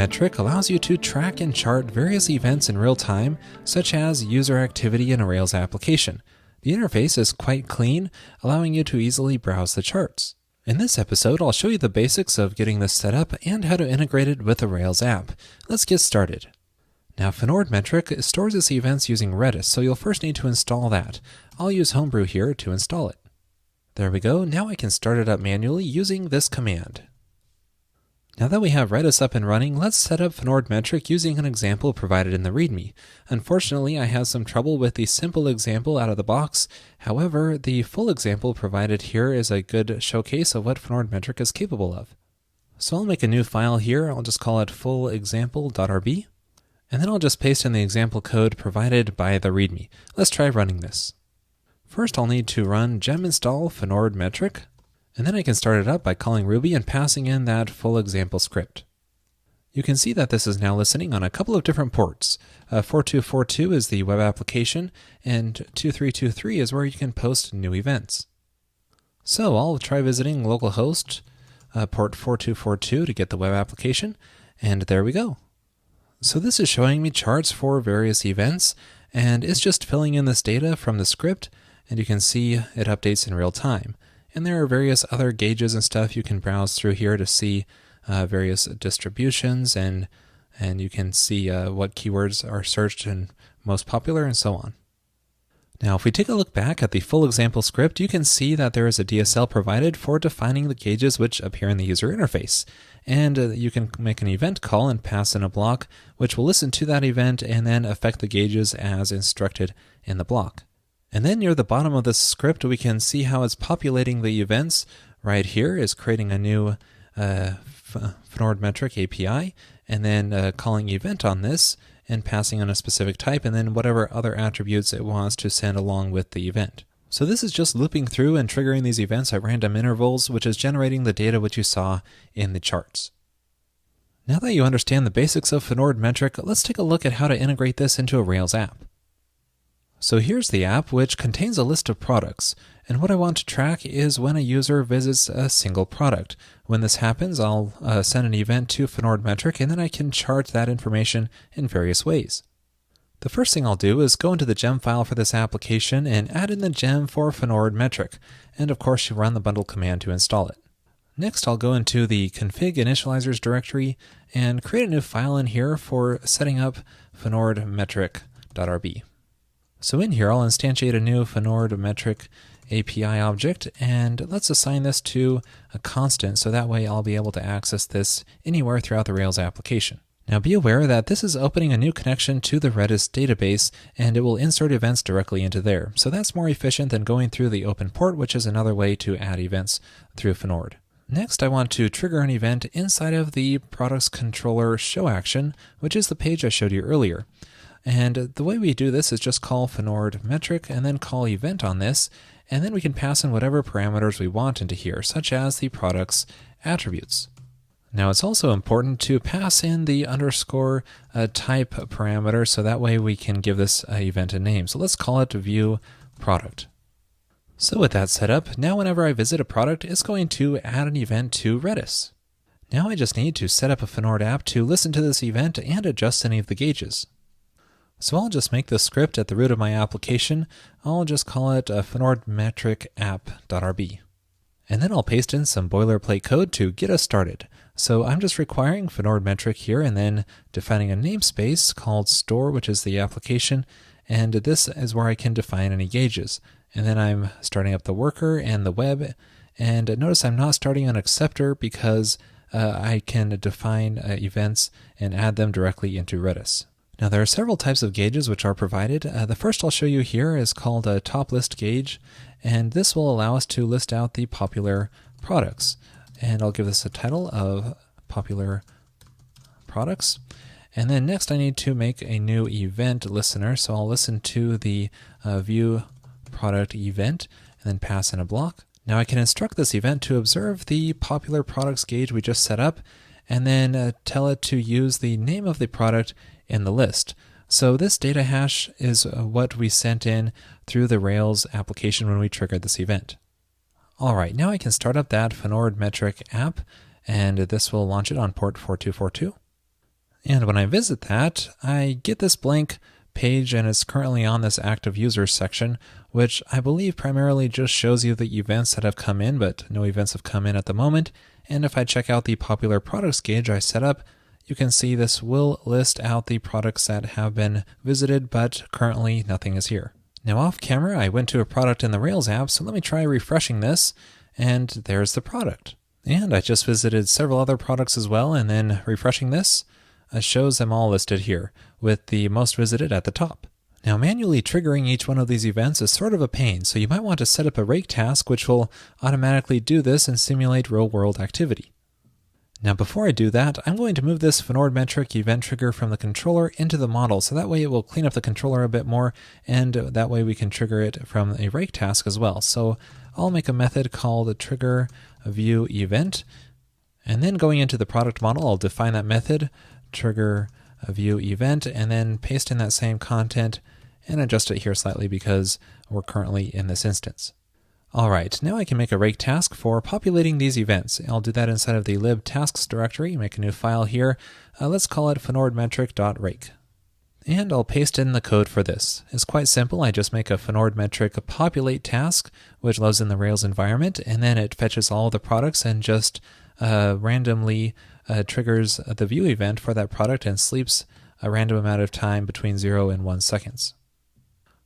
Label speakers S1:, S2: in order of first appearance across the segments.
S1: FnordMetric allows you to track and chart various events in real time, such as user activity in a Rails application. The interface is quite clean, allowing you to easily browse the charts. In this episode, I'll show you the basics of getting this set up and how to integrate it with a Rails app. Let's get started. Now, FnordMetric stores its events using Redis, so you'll first need to install that. I'll use Homebrew here to install it. There we go. Now I can start it up manually using this command. Now that we have Redis up and running, let's set up FnordMetric using an example provided in the README. Unfortunately, I had some trouble with the simple example out of the box. However, the full example provided here is a good showcase of what FnordMetric is capable of. So I'll make a new file here. I'll just call it fullexample.rb. And then I'll just paste in the example code provided by the README. Let's try running this. First, I'll need to run gem install FnordMetric. And then I can start it up by calling Ruby and passing in that full example script. You can see that this is now listening on a couple of different ports. 4242 is the web application, and 2323 is where you can post new events. So I'll try visiting localhost port 4242 to get the web application, and there we go. So this is showing me charts for various events, and it's just filling in this data from the script, and you can see it updates in real time. And there are various other gauges and stuff you can browse through here to see various distributions, and you can see what keywords are searched and most popular and so on. Now, if we take a look back at the full example script, you can see that there is a DSL provided for defining the gauges which appear in the user interface. And you can make an event call and pass in a block which will listen to that event and then affect the gauges as instructed in the block. And then near the bottom of this script, we can see how it's populating the events. Right here is creating a new FnordMetric API, and then calling event on this and passing on a specific type, and then whatever other attributes it wants to send along with the event. So this is just looping through and triggering these events at random intervals, which is generating the data which you saw in the charts. Now that you understand the basics of FnordMetric, let's take a look at how to integrate this into a Rails app. So here's the app, which contains a list of products, and what I want to track is when a user visits a single product. When this happens, I'll send an event to FnordMetric, and then I can chart that information in various ways. The first thing I'll do is go into the gem file for this application and add in the gem for FnordMetric, and of course you run the bundle command to install it. Next, I'll go into the config initializers directory and create a new file in here for setting up FnordMetric.rb. So in here, I'll instantiate a new FnordMetric API object, and let's assign this to a constant, so that way I'll be able to access this anywhere throughout the Rails application. Now be aware that this is opening a new connection to the Redis database, and it will insert events directly into there. So that's more efficient than going through the open port, which is another way to add events through Fnord. Next, I want to trigger an event inside of the products controller show action, which is the page I showed you earlier. And the way we do this is just call FnordMetric and then call event on this, and then we can pass in whatever parameters we want into here, such as the product's attributes. Now it's also important to pass in the underscore type parameter, so that way we can give this event a name. So let's call it view product. So with that set up, now whenever I visit a product, it's going to add an event to Redis. Now I just need to set up a Fnord app to listen to this event and adjust any of the gauges. So I'll just make the script at the root of my application. I'll just call it FnordMetric app.rb. And then I'll paste in some boilerplate code to get us started. So I'm just requiring FnordMetric here and then defining a namespace called store, which is the application. And this is where I can define any gauges. And then I'm starting up the worker and the web. And notice I'm not starting an acceptor because I can define events and add them directly into Redis. Now there are several types of gauges which are provided. The first I'll show you here is called a top list gauge, and this will allow us to list out the popular products. And I'll give this a title of popular products. And then next I need to make a new event listener, so I'll listen to the view product event and then pass in a block. Now I can instruct this event to observe the popular products gauge we just set up, and then tell it to use the name of the product in the list. So this data hash is what we sent in through the Rails application when we triggered this event. All right, now I can start up that FnordMetric app, and this will launch it on port 4242. And when I visit that, I get this blank page, and it's currently on this active users section, which I believe primarily just shows you the events that have come in, but no events have come in at the moment. And if I check out the popular products gauge I set up, you can see this will list out the products that have been visited, but currently nothing is here. Now off camera, I went to a product in the Rails app, so let me try refreshing this, and there's the product. And I just visited several other products as well, and then refreshing this shows them all listed here, with the most visited at the top. Now manually triggering each one of these events is sort of a pain, so you might want to set up a rake task which will automatically do this and simulate real-world activity. Now before I do that, I'm going to move this FnordMetric event trigger from the controller into the model, so that way it will clean up the controller a bit more, and that way we can trigger it from a rake task as well. So I'll make a method called trigger view event, and then going into the product model, I'll define that method, trigger view event, and then paste in that same content and adjust it here slightly because we're currently in this instance. All right, now I can make a rake task for populating these events. I'll do that inside of the lib tasks directory, make a new file here. Let's call it FnordMetric.rake. And I'll paste in the code for this. It's quite simple. I just make a FnordMetric populate task, which loads in the Rails environment, and then it fetches all the products and just randomly triggers the view event for that product and sleeps a random amount of time between 0 and 1 seconds.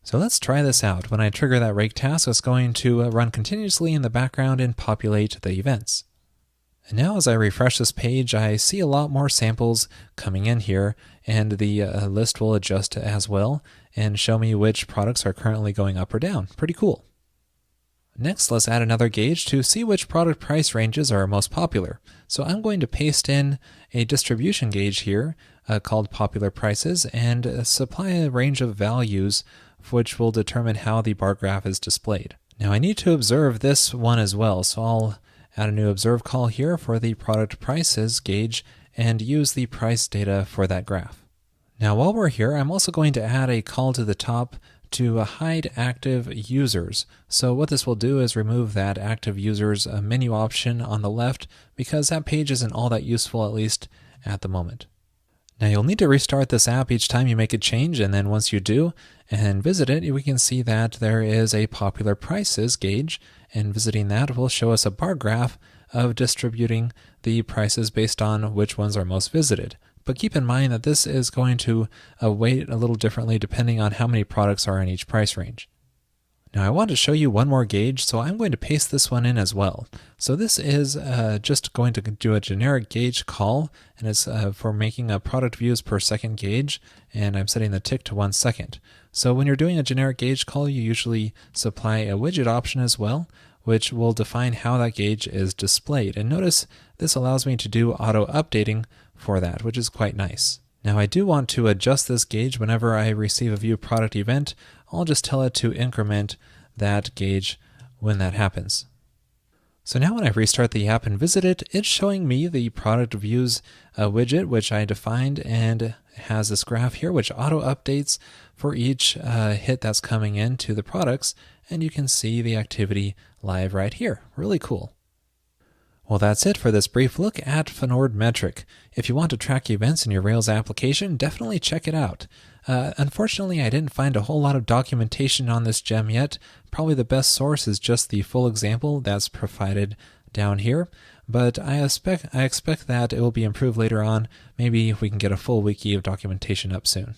S1: So let's try this out. When I trigger that rake task, it's going to run continuously in the background and populate the events. And now as I refresh this page, I see a lot more samples coming in here, and the list will adjust as well and show me which products are currently going up or down. Pretty cool. Next, let's add another gauge to see which product price ranges are most popular. So I'm going to paste in a distribution gauge here called popular prices and supply a range of values which will determine how the bar graph is displayed. Now I need to observe this one as well, so I'll add a new observe call here for the product prices gauge and use the price data for that graph. Now while we're here, I'm also going to add a call to the top to hide active users. So what this will do is remove that active users menu option on the left because that page isn't all that useful, at least at the moment. Now you'll need to restart this app each time you make a change, and then once you do and visit it, we can see that there is a popular prices gauge, and visiting that will show us a bar graph of distributing the prices based on which ones are most visited. But keep in mind that this is going to weight a little differently depending on how many products are in each price range. Now I want to show you one more gauge, so I'm going to paste this one in as well. So this is just going to do a generic gauge call, and it's for making a product views per second gauge, and I'm setting the tick to 1 second. So when you're doing a generic gauge call, you usually supply a widget option as well, which will define how that gauge is displayed. And notice this allows me to do auto updating for that, which is quite nice. Now I do want to adjust this gauge whenever I receive a view product event. I'll just tell it to increment that gauge when that happens. So now when I restart the app and visit it, it's showing me the product views widget, which I defined, and has this graph here which auto updates for each hit that's coming in to the products, and you can see the activity live right here. Really cool. Well, that's it for this brief look at FnordMetric. If you want to track events in your Rails application, definitely check it out. Unfortunately, I didn't find a whole lot of documentation on this gem yet. Probably the best source is just the full example that's provided down here, but I expect that it will be improved later on. Maybe we can get a full wiki of documentation up soon.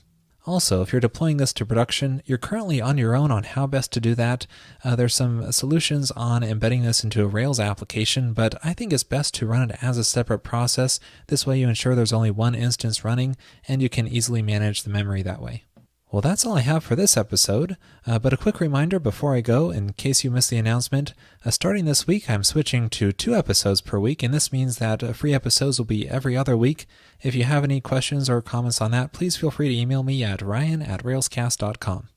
S1: Also, if you're deploying this to production, you're currently on your own on how best to do that. There's some solutions on embedding this into a Rails application, but I think it's best to run it as a separate process. This way you ensure there's only one instance running, and you can easily manage the memory that way. Well, that's all I have for this episode, but a quick reminder before I go, in case you missed the announcement, starting this week I'm switching to 2 episodes per week, and this means that free episodes will be every other week. If you have any questions or comments on that, please feel free to email me at ryan@railscast.com.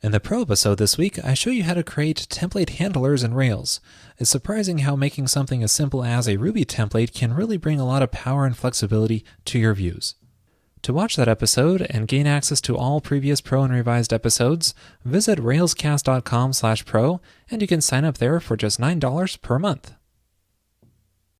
S1: In the pro episode this week, I show you how to create template handlers in Rails. It's surprising how making something as simple as a Ruby template can really bring a lot of power and flexibility to your views. To watch that episode and gain access to all previous Pro and revised episodes, visit railscast.com/pro, and you can sign up there for just $9 per month.